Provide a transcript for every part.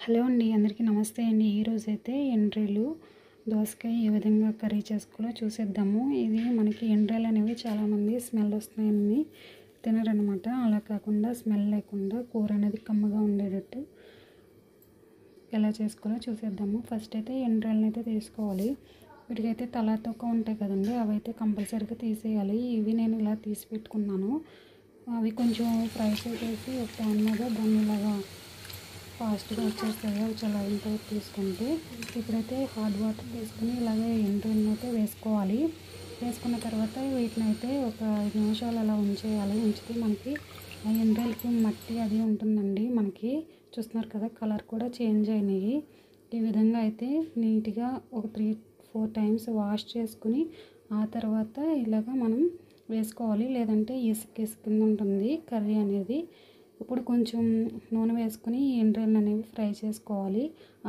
Hello అండి, అందరికీ నమస్తే అండి. ఈరోజైతే ఎండ్రీలు దోసకాయ ఏ విధంగా కర్రీ చేసుకోవాలో చూసేద్దాము. ఇది మనకి ఎండ్రీలు అనేవి చాలామంది స్మెల్ వస్తున్నాయని తినరనమాట. అలా కాకుండా స్మెల్ లేకుండా కూర అనేది కమ్మగా ఉండేటట్టు ఎలా చేసుకోవాలో చూసేద్దాము. ఫస్ట్ అయితే ఎండ్రీలను అయితే తీసుకోవాలి. వీటికైతే తల తోక ఉంటాయి కదండి, అవైతే కంపల్సరీగా తీసేయాలి. ఇవి నేను ఇలా తీసి పెట్టుకున్నాను. అవి కొంచెం ఫ్రై చేసేసి ఒక ప్యాన్ మీద దాన్ని ఇలాగా ఫాస్ట్గా వచ్చేస్తాయి అవి చల్లారిన తర్వాత తీసుకుంటే. ఇప్పుడైతే హాట్ వాటర్ తీసుకుని ఇలాగే ఎండ్రీలను అయితే వేసుకోవాలి. వేసుకున్న తర్వాత వీటిని అయితే ఒక 5 నిమిషాలు అలా ఉంచేయాలి. ఉంచితే మనకి ఆ ఎండ్రీలకి మట్టి అది ఉంటుందండి. మనకి చూస్తున్నారు కదా, కలర్ కూడా చేంజ్ అయినాయి. ఈ విధంగా అయితే నీట్గా ఒక 3-4 టైమ్స్ వాష్ చేసుకుని ఆ తర్వాత ఇలాగ మనం వేసుకోవాలి. లేదంటే ఇసుక కింద ఉంటుంది కర్రీ అనేది. ఇప్పుడు కొంచెం నూనె వేసుకుని ఎండ్రీలు అనేవి ఫ్రై చేసుకోవాలి.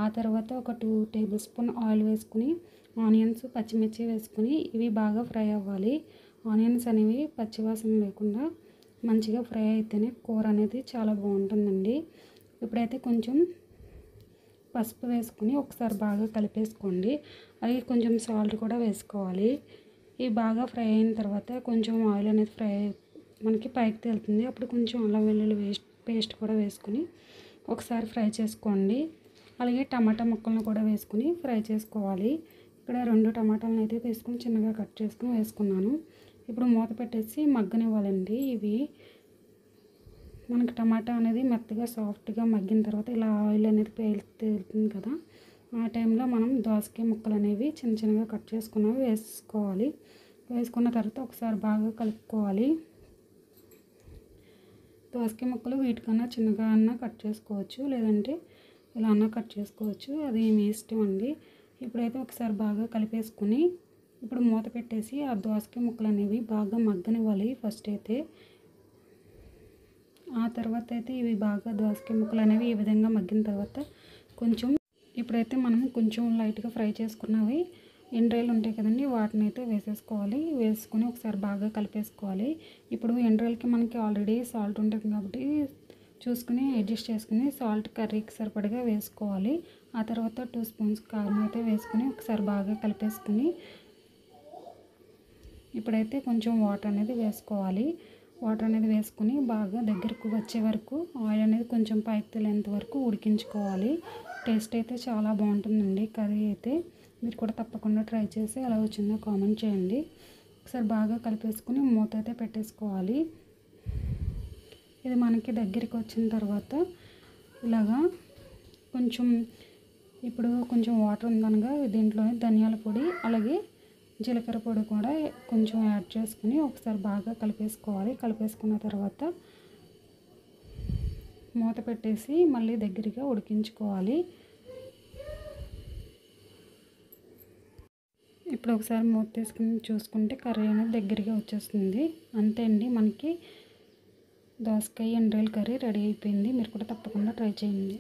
ఆ తర్వాత ఒక 2 టేబుల్ స్పూన్ ఆయిల్ వేసుకుని ఆనియన్స్, పచ్చిమిర్చి వేసుకుని ఇవి బాగా ఫ్రై అవ్వాలి. ఆనియన్స్ అనేవి పచ్చివాసన లేకుండా మంచిగా ఫ్రై అయితేనే కూర అనేది చాలా బాగుంటుందండి. ఇప్పుడైతే కొంచెం పసుపు వేసుకుని ఒకసారి బాగా కలిపేసుకోండి. అలాగే కొంచెం సాల్ట్ కూడా వేసుకోవాలి. ఇవి బాగా ఫ్రై అయిన తర్వాత కొంచెం ఆయిల్ అనేది ఫ్రై మనకి పైకి తేలుతుంది. అప్పుడు కొంచెం అల్లం వెల్లుల్లి పేస్ట్ కూడా వేసుకుని ఒకసారి ఫ్రై చేసుకోండి. అలాగే టమాటా ముక్కలను కూడా వేసుకుని ఫ్రై చేసుకోవాలి. ఇక్కడ 2 టమాటాలను అయితే తీసుకుని చిన్నగా కట్ చేసుకుని వేసుకున్నాను. ఇప్పుడు మూత పెట్టేసి మగ్గనివ్వాలండి. ఇవి మనకి టమాటా అనేది మెత్తగా సాఫ్ట్గా మగ్గిన తర్వాత ఇలా ఆయిల్ అనేది తేలుతుంది కదా, ఆ టైంలో మనం దోసకాయ ముక్కలు అనేవి చిన్న చిన్నగా కట్ చేసుకున్నవి వేసుకోవాలి. వేసుకున్న తర్వాత ఒకసారి బాగా కలుపుకోవాలి. దోసకాయ ముక్కలు వీటికన్నా చిన్నగా అన్నా కట్ చేసుకోవచ్చు, లేదంటే ఇలా అన్నా కట్ చేసుకోవచ్చు, అది మీ ఇష్టం అండి. ఇప్పుడైతే ఒకసారి బాగా కలిపేసుకుని ఇప్పుడు మూత పెట్టేసి ఆ దోసకాయ ముక్కలు అనేవి బాగా మగ్గనివ్వాలి ఫస్ట్ అయితే. ఆ తర్వాత అయితే ఇవి బాగా దోసకాయ ముక్కలు అనేవి ఈ విధంగా మగ్గిన తర్వాత కొంచెం ఇప్పుడైతే మనం కొంచెం లైట్గా ఫ్రై చేసుకున్నవి ఎండ్రీలు ఉంటాయి కదండి, వాటిని అయితే వేసేసుకోవాలి. వేసుకొని ఒకసారి బాగా కలిపేసుకోవాలి. ఇప్పుడు ఎండ్రీలకి మనకి ఆల్రెడీ సాల్ట్ ఉంటుంది కాబట్టి చూసుకుని అడ్జస్ట్ చేసుకుని సాల్ట్ కర్రీకి సరిపడగా వేసుకోవాలి. ఆ తర్వాత 2 స్పూన్స్ కారం అయితే వేసుకుని ఒకసారి బాగా కలిపేసుకుని ఇప్పుడైతే కొంచెం వాటర్ అనేది వేసుకోవాలి. వాటర్ అనేది వేసుకుని బాగా దగ్గరకు వచ్చే వరకు ఆయిల్ అనేది కొంచెం పైకి తేలేంత వరకు ఉడికించుకోవాలి. టేస్ట్ అయితే చాలా బాగుంటుందండి కర్రీ అయితే. మీరు కూడా తప్పకుండా ట్రై చేసి ఎలా వచ్చిందో కామెంట్ చేయండి. ఒకసారి బాగా కలిపేసుకుని మూత అయితే పెట్టేసుకోవాలి. ఇది మనకి దగ్గరికి వచ్చిన తర్వాత ఇలాగా కొంచెం ఇప్పుడు కొంచెం వాటర్ ఉందనగా దీంట్లో ధనియాల పొడి అలాగే జీలకర్ర పొడి కూడా కొంచెం యాడ్ చేసుకుని ఒకసారి బాగా కలిపేసుకోవాలి. కలిపేసుకున్న తర్వాత మూత పెట్టేసి మళ్ళీ దగ్గరగా ఉడికించుకోవాలి. ఇప్పుడు ఒకసారి మూత తీసుకుని చూసుకుంటే కర్రీ అనేది దగ్గరగా వచ్చేస్తుంది. అంతే అండి, మనకి దోసకాయ ఎండ్రీల కర్రీ రెడీ అయిపోయింది. మీరు కూడా తప్పకుండా ట్రై చేయండి.